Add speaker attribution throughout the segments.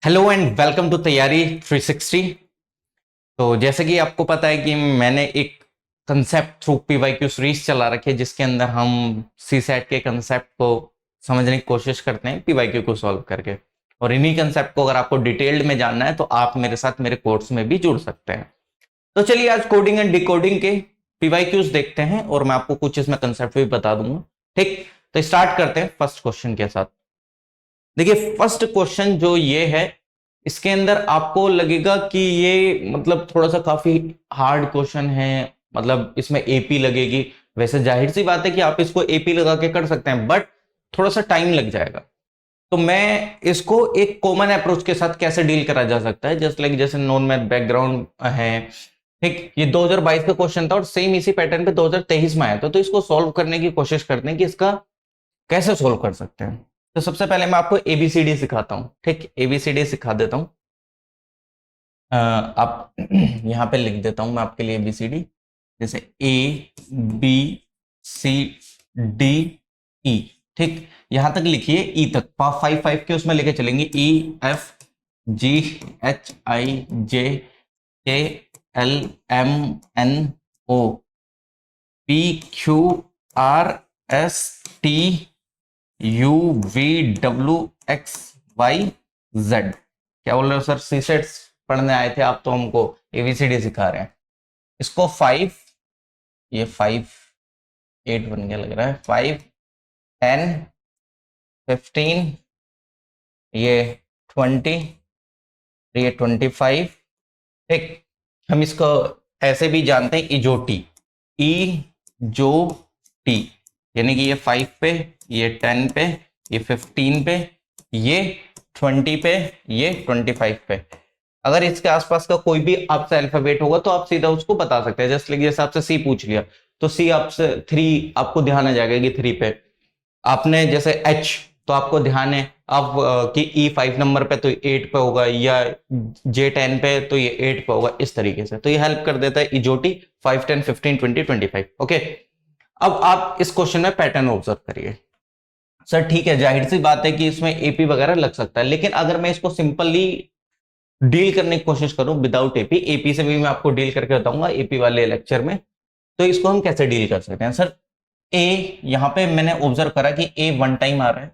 Speaker 1: Hello and welcome to तैयारी 360। तो जैसे कि आपको पता है कि मैंने एक कंसेप्ट थ्रू पीवाईक्यू सीरीज चला रखी है जिसके अंदर हम सी सेट के कंसेप्ट को समझने की कोशिश करते हैं पीवाईक्यू को सॉल्व करके। और इन्हीं कंसेप्ट को अगर आपको डिटेल्ड में जानना है तो आप मेरे साथ मेरे कोर्स में भी जुड़ सकते हैं। तो चलिए आज कोडिंग एंड डिकोडिंग के पीवाईक्यूज देखते हैं और मैं आपको कुछ इसमें कंसेप्ट भी बता दूंगा। ठीक, तो स्टार्ट करते हैं फर्स्ट क्वेश्चन के साथ। देखिए फर्स्ट क्वेश्चन जो ये है, इसके अंदर आपको लगेगा कि ये मतलब थोड़ा सा काफी हार्ड क्वेश्चन है, मतलब इसमें एपी लगेगी। वैसे जाहिर सी बात है कि आप इसको एपी लगा के कर सकते हैं, बट थोड़ा सा टाइम लग जाएगा। तो मैं इसको एक कॉमन अप्रोच के साथ कैसे डील करा जा सकता है, जस्ट लाइक जैसे नॉन मैथ बैकग्राउंड है। ठीक, ये 2022 का क्वेश्चन था और सेम इसी पैटर्न पे 2023 में आया था। तो इसको सॉल्व करने की कोशिश करते हैं कि इसका कैसे सोल्व कर सकते हैं। तो सबसे पहले मैं आपको एबीसीडी सिखाता हूं। ठीक, एबीसीडी सिखा देता हूं। आप यहां पे लिख देता हूं मैं आपके लिए एबीसीडी, जैसे ए बी सी डी ई। ठीक, यहां तक लिखिए, ई तक 5 के उसमें लेके चलेंगे। ई F G H I J K L M N O P Q R S T U V W X Y Z. क्या बोल रहे हो सर, सी सेट्स पढ़ने आए थे आप तो हमको एबीसीडी सिखा रहे हैं। इसको 5, ये 5 8 बन गया लग रहा है। 5 10 15, ये 20, ये 25। ठीक, हम इसको ऐसे भी जानते हैं इजोटी, ई जो टी, यानी कि ये 5 पे, ये 10 पे, ये 15 पे, ये 20 पे, ये 25 पे। अगर इसके आसपास का कोई भी आपसे अल्फाबेट होगा तो आप सीधा उसको बता सकते हैं। जस्ट लाइक जैसे आपसे सी पूछ लिया तो सी आपसे 3, आपको ध्यान आ जाएगा कि 3 पे। आपने जैसे एच, तो आपको ध्यान है आप कि ई 5 नंबर पे तो 8 पे होगा, या जे 10 पे तो ये 8 पे होगा, इस तरीके से। तो ये हेल्प कर देता है इजोटी 5 10 15 20 25। ओके, अब आप इस क्वेश्चन में पैटर्न ऑब्जर्व करिए। सर ठीक है, जाहिर सी बात है कि इसमें एपी वगैरह लग सकता है, लेकिन अगर मैं इसको सिंपली डील करने की कोशिश करूं विदाउट एपी, एपी से भी मैं आपको डील करके बताऊंगा एपी वाले लेक्चर में। तो इसको हम कैसे डील कर सकते हैं सर। ए, यहां पे मैंने ऑब्जर्व करा कि ए 1 टाइम आ रहा है,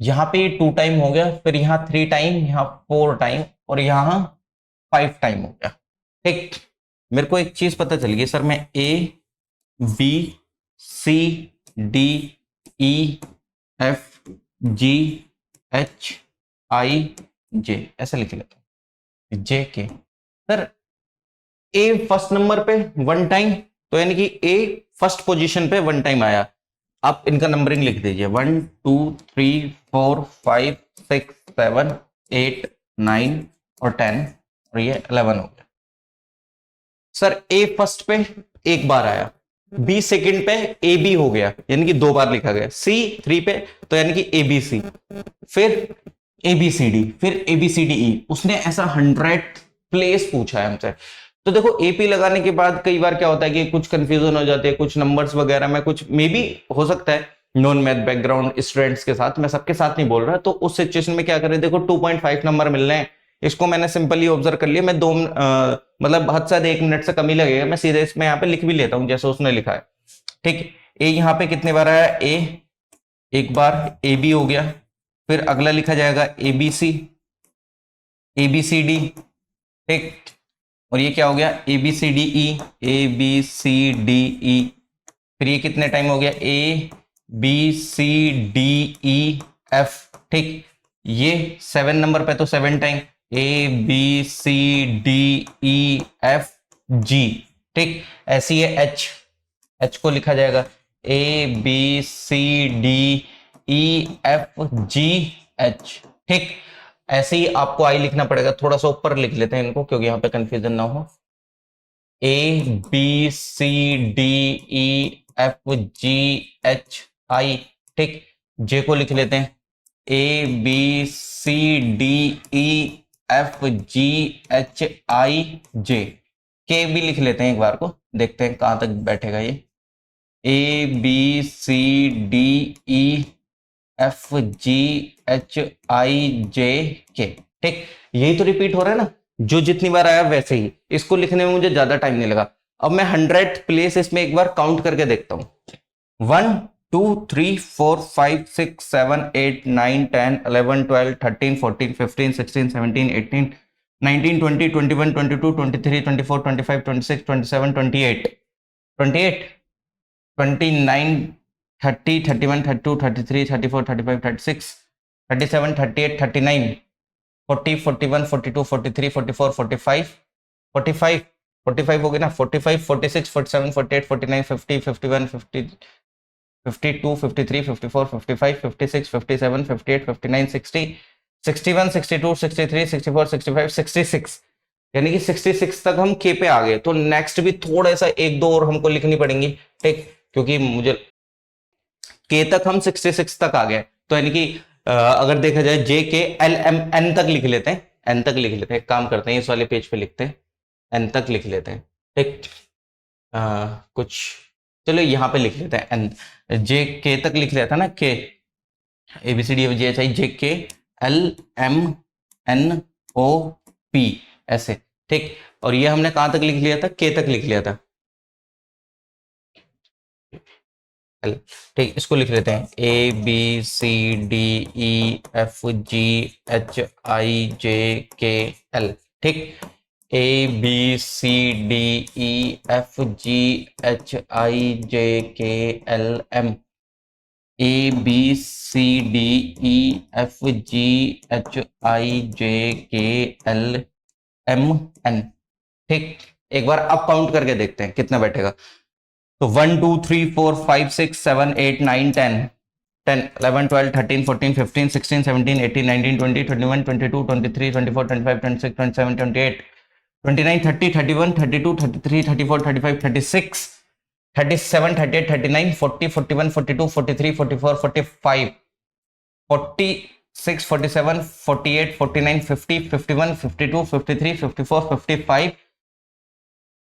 Speaker 1: यहाँ पे 2 टाइम हो गया, फिर यहाँ 3 टाइम, यहाँ 4 टाइम, और यहाँ 5 टाइम हो गया। ठीक, मेरे को एक चीज पता चल गई सर, मैं A B C D E F G H I J ऐसे लिख लेता हूं, जे के। सर ए फर्स्ट नंबर पे 1 टाइम, तो यानी कि ए फर्स्ट पोजीशन पे 1 टाइम आया। आप इनका नंबरिंग लिख दीजिए, 1 2 3 4 5 6 7 8 9 और 10, और ये 11 हो गया। सर ए फर्स्ट पे एक बार आया, बी सेकंड पे ए बी हो गया, यानी कि 2 बार लिखा गया। सी 3 पे, तो यानी कि ए बी सी, फिर ए बी सी डी, फिर ए बी सी डी ई। उसने ऐसा 100 प्लेस पूछा है हमसे। तो देखो एपी लगाने के बाद कई बार क्या होता है कि कुछ कंफ्यूजन हो जाती है, कुछ नंबर्स वगैरह में कुछ मे बी हो सकता है नॉन मैथ बैकग्राउंड स्टूडेंट्स के साथ, मैं सबके साथ नहीं बोल रहा। तो उस सिचुएशन में क्या करें, देखो 2.5 नंबर मिल रहे हैं, इसको मैंने सिंपली ऑब्जर्व कर लिया। मैं मतलब हद से 1 मिनट से कम ही लगेगा, मैं सीधे इसमें यहाँ पे लिख भी लेता हूँ जैसे उसने लिखा है। ठीक, ए यहाँ पे कितने बार आया, ए एक बार, ए बी हो गया, फिर अगला लिखा जाएगा A B C, A B C D. ठीक, और ये क्या हो गया, A B C D E, A B C D E. फिर ये कितने टाइम हो गया, A B C D E F. ठीक, ये 7 नंबर पे तो 7 time, A B C D E F G. ठीक, ऐसी है एच, एच को लिखा जाएगा A B C D E F G H. ठीक, ऐसे ही आपको आई लिखना पड़ेगा, थोड़ा सा ऊपर लिख लेते हैं इनको क्योंकि यहां पे कंफ्यूजन ना हो। A B C D E F G H I. ठीक, जे को लिख लेते हैं A B C D E F G H I J. K भी लिख लेते हैं एक बार को, देखते हैं कहां तक बैठेगा ये। A B C D E F G H I J K. ठीक, यही तो रिपीट हो रहा है ना, जो जितनी बार आया वैसे ही। इसको लिखने में मुझे ज्यादा टाइम नहीं लगा। अब मैं 100th प्लेस इसमें एक बार काउंट करके देखता हूं। 1 2 3 4 5 6 7 8 9 10 11 12 13 14 15 16 17 18 19 20 21 22 23 24 25 26 27 28 28 29 30 31 32 33 34 35 36 37 38 39 40 41 42 43 44 45 45 45 हो गए ना, 45 46 47 48 49 50 51 50 52 53 54 55 56 57 58 59 60 61 62 63 64 65 66, यानी कि 66 तक हम के पे आ गए। तो नेक्स्ट भी थोड़ा सा एक दो और हमको लिखनी पड़ेंगी। ठीक, क्योंकि मुझे के तक हम 66 तक आ गए। तो यानी कि अगर देखा जाए जे के एल एम एन तक लिख लेते हैं, एन तक लिख लेते हैं। काम करते हैं, इस वाले पेज पे लिखते हैं, एन तक लिख लेते हैं। ठीक, कुछ चलो यहाँ पे लिख लेते हैं एन। जे के तक लिख लिया था ना, के A B C D F G H I J K L M N O P ऐसे। ठीक, और ये हमने कहां तक लिख लिया था, के तक लिख लिया था। ठीक, इसको लिख लेते हैं A B C D E F G H I J K L. ठीक, A B C D E F G H I J K L M, A B C D E F G H I J K L M N. ठीक, एक बार अब count करके देखते हैं कितना बैठेगा। तो 1 2 3 4 5 6 7 8 9 10 10 11 12 13 14 15 16 17 18 19 20 21 22 23 24 25 26 27 28 29 30 31 32 33 34 35 36 37 38 39 40 41 42 43 44 45 46 47 48 49 50 51 52 53 54 55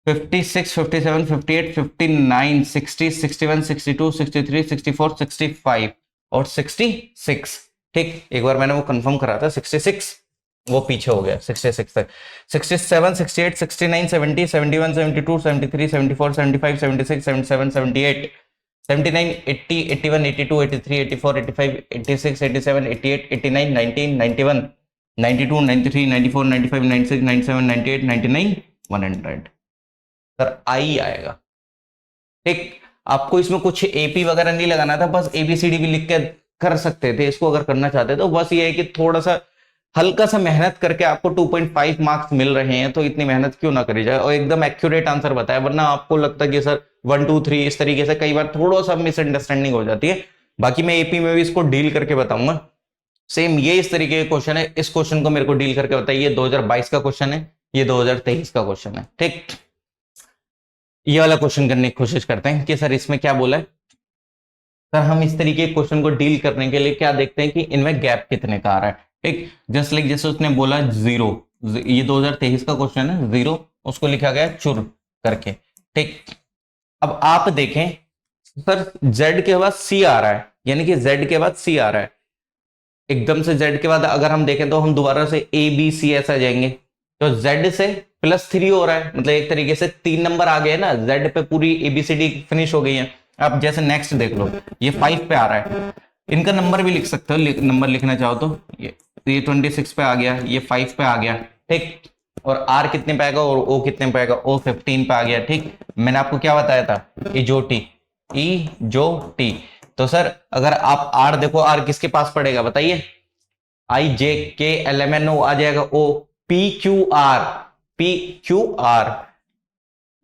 Speaker 1: 56 57 58 59 60 61 62 63 64 65 और 66। ठीक, एक बार मैंने वो कंफर्म करा था 66, वो पीछे हो गया 66 तक। 67 68 69 70 71 72 73 74 75 76 77 78 79 80 81 82 83 84 85 86 87 88 89 90 91 92 93 94 95 96 97 98 99 100 सर आई आएगा। ठीक, आपको इसमें कुछ एपी वगैरह नहीं लगाना था, बस एबीसीडी भी लिख के कर सकते थे इसको अगर करना चाहते तो। बस ये है कि थोड़ा सा हल्का सा मेहनत करके आपको 2.5 मार्क्स मिल रहे हैं, तो इतनी मेहनत क्यों ना करी जाए और एकदम एक्यूरेट आंसर बताया। वरना आपको लगता है कि सर 1 2 3 इस तरीके से कई बार थोड़ा सा मिसअंडरस्टैंडिंग हो जाती है। बाकी मैं एपी में भी इसको डील करके बताऊंगा। सेम ये इस तरीके का क्वेश्चन है, इस क्वेश्चन को मेरे को डील करके बताइए। 2022 का क्वेश्चन है, ये 2023 का क्वेश्चन है। ठीक, ये वाला क्वेश्चन करने की कोशिश करते हैं कि सर इसमें क्या बोला है। सर हम इस तरीके के क्वेश्चन को डील करने के लिए क्या देखते हैं कि इनमें गैप कितने का आ रहा है। ठीक, जस्ट लाइक जैसे उसने बोला 0, ये 2023 का क्वेश्चन है, 0 उसको लिखा गया चुर करके। ठीक, अब आप देखें सर z के बाद c आ रहा है, यानी कि z के बाद c आ रहा है। एकदम से z के बाद अगर हम देखें तो हम दोबारा से a b c ऐसा जाएंगे, तो z से +3 हो रहा है, मतलब एक तरीके से 3 नंबर आ गए ना, z पे पूरी ABCD फिनिश हो गई है। अब जैसे नेक्स्ट देख लो, ये 5 पे आ रहा है, इनका नंबर भी लिख सकते हो, नंबर लिखना चाहो तो ये 26 पे आ गया, ये 5 पे आ गया। ठीक, और r कितने पे आएगा और o कितने पे आएगा, o 15 पे आ गया। ठीक, मैंने आपको क्या बताया था, ई जो टी। तो सर अगर आप r देखो, r किसके पास पड़ेगा बताइए, आई J K L M N ओ आ जाएगा, ओ पी क्यू आर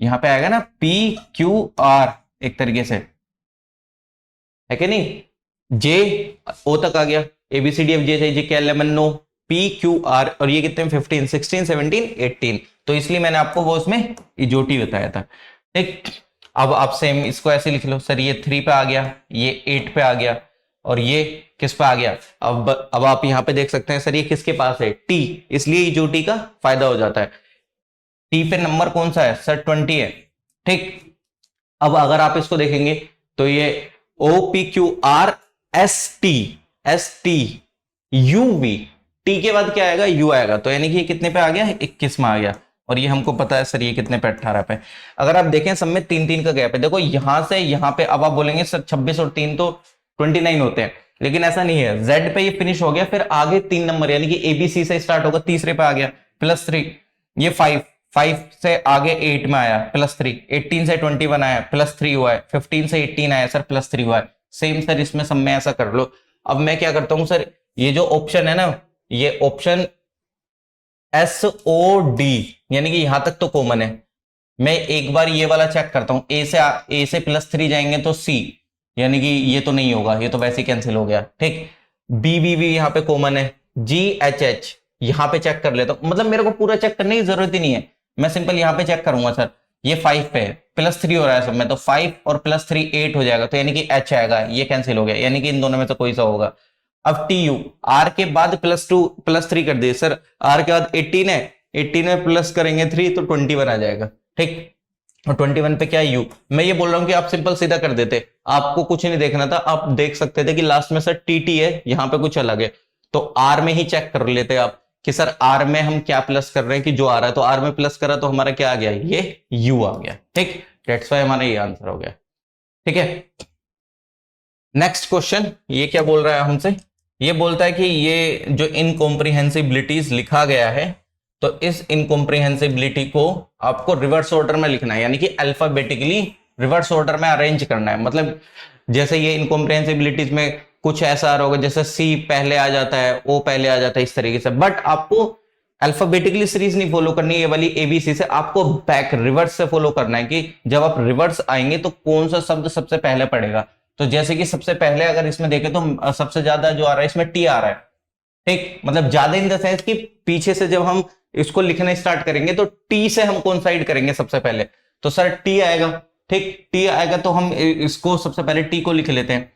Speaker 1: यहां पे आएगा ना, पी क्यू आर एक तरीके से, है कि नहीं। जे ओ तक आ गया, ABCD F J J K L M N O P Q R, और ये कितने 15 16 17 18, तो इसलिए मैंने आपको वो उसमें इजोटी बताया था। ठीक, अब आप सेम इसको ऐसे लिख लो, सर ये 3 पे आ गया, ये 8 पे आ गया, और ये किस पे आ गया। अब आप यहां पे देख सकते हैं सर ये किसके पास है, टी, इसलिए इजोटी का फायदा हो जाता है। टी पे नंबर कौन सा है सर, 20 है। ठीक, अब अगर आप इसको देखेंगे तो ये O P Q R S T, S T U V, T के बाद क्या आएगा, यू आएगा, तो यानी कि ये कितने पे आ गया, 21 में आ गया। और ये हमको पता है सर ये कितने पे, 18 पे। अगर आप देखें सब में 3-3 का गैप है, देखो यहां से यहां पे, अब आप बोलेंगे सर 26 और 3 तो 29 होते हैं, लेकिन ऐसा नहीं है। जेड पे ये फिनिश हो गया, फिर आगे 3 नंबर यानी कि एबीसी से स्टार्ट होगा, तीसरे पे आ गया +3, ये 5 से आगे 8 में आया +3, 18 से 21 आया +3 हुआ है, 15 से 18 आया सर +3 हुआ है। सेम सर इसमें सब में ऐसा कर लो। अब मैं क्या करता हूं सर, ये जो ऑप्शन है ना, ये ऑप्शन SOD यानी कि यहां तक तो कॉमन है, मैं एक बार ये वाला चेक करता हूं, ए से +3 जाएंगे तो C, यानी कि ये तो नहीं होगा, ये तो वैसे ही कैंसिल हो गया, ठीक। BBB यहां पे कॉमन है, GHH यहां पे चेक कर लेता हूं, मतलब मेरे को पूरा चेक करने की जरूरत ही नहीं है, मैं सिंपल यहां पे चेक करूंगा सर, ये 5 पे है, +3 हो रहा है सब में, तो 5 और +3 8 हो जाएगा, तो यानी कि H आएगा, ये कैंसिल हो गया, यानी कि इन दोनों में से कोई सा होगा। अब TU, R के बाद +2 +3 कर दिए सर, R के बाद 18 है, 18 में प्लस करेंगे 3 तो 21 आ जाएगा, ठीक। और 21 पे क्या है, यू। मैं ये बोल रहा हूं कि आप सिंपल सीधा कर देते, आपको कुछ नहीं देखना था, आप देख सकते थे कि लास्ट में सर टीटी है, यहां पे कुछ अलग है, तो आर में ही चेक कर लेते आप कि सर आर में हम क्या प्लस कर रहे हैं, कि जो आ रहा है, तो आर में प्लस करा तो हमारा क्या आ गया, ये यू आ गया, ठीक। दैट्स व्हाई हमारा ये आंसर हो गया, ठीक है। नेक्स्ट क्वेश्चन, ये क्या बोल रहा है हमसे, ये बोलता है कि ये जो इनकॉम्प्रिहेंसिबिलिटीज लिखा गया है, तो इस इनकॉम्प्रिहेंसिबिलिटी को आपको रिवर्स ऑर्डर में लिखना है, यानी कि अल्फाबेटिकली रिवर्स ऑर्डर में अरेंज करना है। मतलब जैसे ये इनकॉम्प्रिहेंसिबिलिटीज में कुछ ऐसा आ रहा होगा, जैसे सी पहले आ जाता है, ओ पहले आ जाता है, इस तरीके से, बट आपको अल्फाबेटिकली सीरीज नहीं फॉलो करनी है, ये वाली एबीसी से आपको बैक रिवर्स से फॉलो करना है, कि जब आप रिवर्स आएंगे तो कौन सा शब्द सबसे पहले पड़ेगा। तो जैसे कि सबसे पहले अगर इसमें देखें तो सबसे ज्यादा जो आ रहा है इसमें टी आ रहा है, ठीक, मतलब ज्यादा इन द सेंस कि पीछे से जब हम इसको लिखना स्टार्ट करेंगे तो टी से हम कौन साइड करेंगे सबसे पहले, तो सर टी आएगा, ठीक, टी आएगा, तो हम इसको सबसे पहले टी को लिख लेते हैं,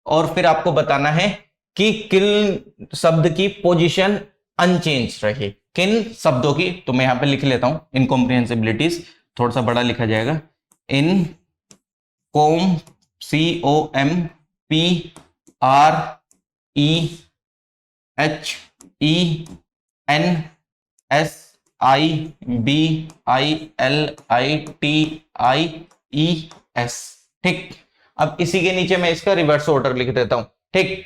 Speaker 1: और फिर आपको बताना है कि किन शब्द की पोजीशन अनचेंज रही, किन शब्दों की। तो मैं यहां पे लिख लेता हूं इनकॉम्प्रिहेंसिबिलिटीज, थोड़ा सा बड़ा लिखा जाएगा, इन कॉम COMPRENSIBILITIES, ठीक। अब इसी के नीचे मैं इसका रिवर्स ऑर्डर लिख देता हूं, ठीक।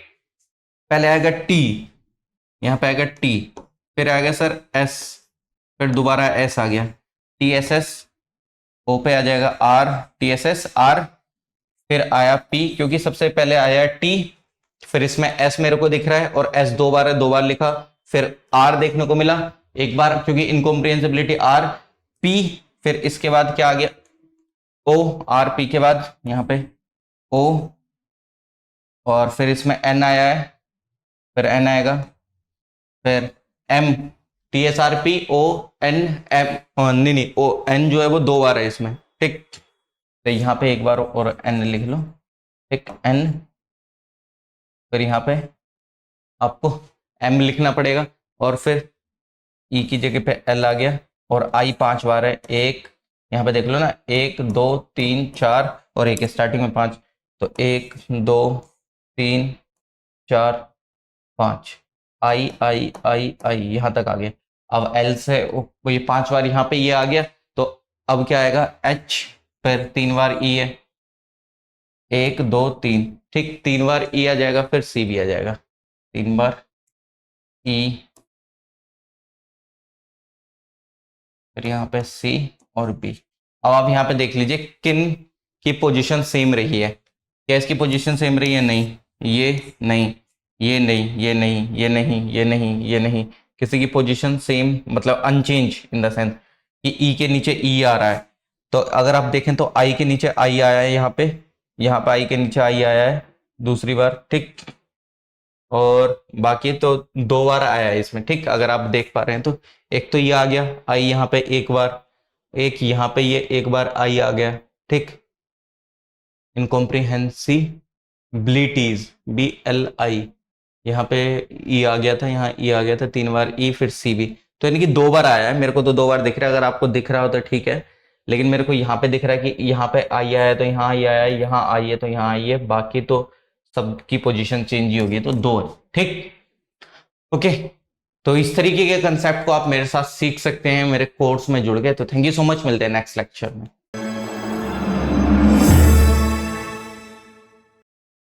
Speaker 1: पहले आएगा टी, यहां पे आएगा टी, फिर आएगा सर एस, फिर दोबारा एस आ गया, TSS, ओ पे आ जाएगा आर, TSS आर, फिर आया पी, क्योंकि सबसे पहले आया टी, फिर इसमें एस मेरे को दिख रहा है, और एस 2 बार है, 2 बार लिखा, फिर आर देखने को मिला एक बार, क्योंकि इनकॉम्प्रिहेंसिबिलिटी आर, पी, फिर इसके बाद क्या आ गया, ओ, आर पी के बाद यहां पे ओ, और फिर इसमें एन आया है, फिर एन आएगा, फिर एम, TSRPONM, नहीं ओ एन जो है वो 2 बार है इसमें, ठीक, तो यहां पे एक बार और एन लिख लो, ठीक, एन, फिर यहां पे आपको एम लिखना पड़ेगा, और फिर ई की जगह पे एल आ गया, और आई 5 बार है, एक यहां पे देख लो ना, 1 2 3 4 और एक स्टार्टिंग में 5, तो 1 2 3 4 5, आई आई आई आई यहां तक आ गया। अब एल से ये 5 बार यहां पे ये आ गया, तो अब क्या आएगा, एच, फिर 3 बार ई है, 1 2 3, ठीक, 3 बार ई आ जाएगा, फिर सी भी आ जाएगा, 3 बार ई, फिर यहाँ पे सी और बी। अब आप यहाँ पे देख लीजिए किन की पोजीशन सेम रही है, क्या इसकी पोजीशन सेम रही है, नहीं, ये नहीं, ये नहीं, ये नहीं, ये नहीं, ये नहीं, ये नहीं, किसी की पोजीशन सेम, मतलब अनचेंज इन द सेंस कि ई के नीचे ई आ रहा है, तो अगर आप देखें तो आई के नीचे आई आया है, यहाँ पे आई के नीचे आई आया है दूसरी बार, ठीक, और बाकी तो 2 बार आया है इसमें, ठीक, अगर आप देख पा रहे हैं तो एक तो ये आ गया आई यहाँ पे एक बार, एक यहाँ पे ये एक बार आई आ गया, ठीक, इनकॉम्प्रिहेंसिबिलिटीज BLI, यहाँ पे ई आ गया था, यहाँ ई आ गया था 3 बार ई, फिर सी भी, तो यानी कि 2 बार आया है, मेरे को तो 2 बार दिख रहा है, अगर आपको दिख रहा हो तो ठीक है, लेकिन मेरे को यहाँ पे दिख रहा है कि यहाँ पे आई आया है तो यहाँ आई आया है, यहाँ आई है तो यहाँ आई है, बाकी तो सब की पोजीशन चेंज ही होगी, तो 2 है। ठीक, ओके। तो इस तरीके के कंसेप्ट को आप मेरे साथ सीख सकते हैं, मेरे कोर्स में जुड़ गए तो थैंक यू सो मच, मिलते हैं नेक्स्ट लेक्चर में।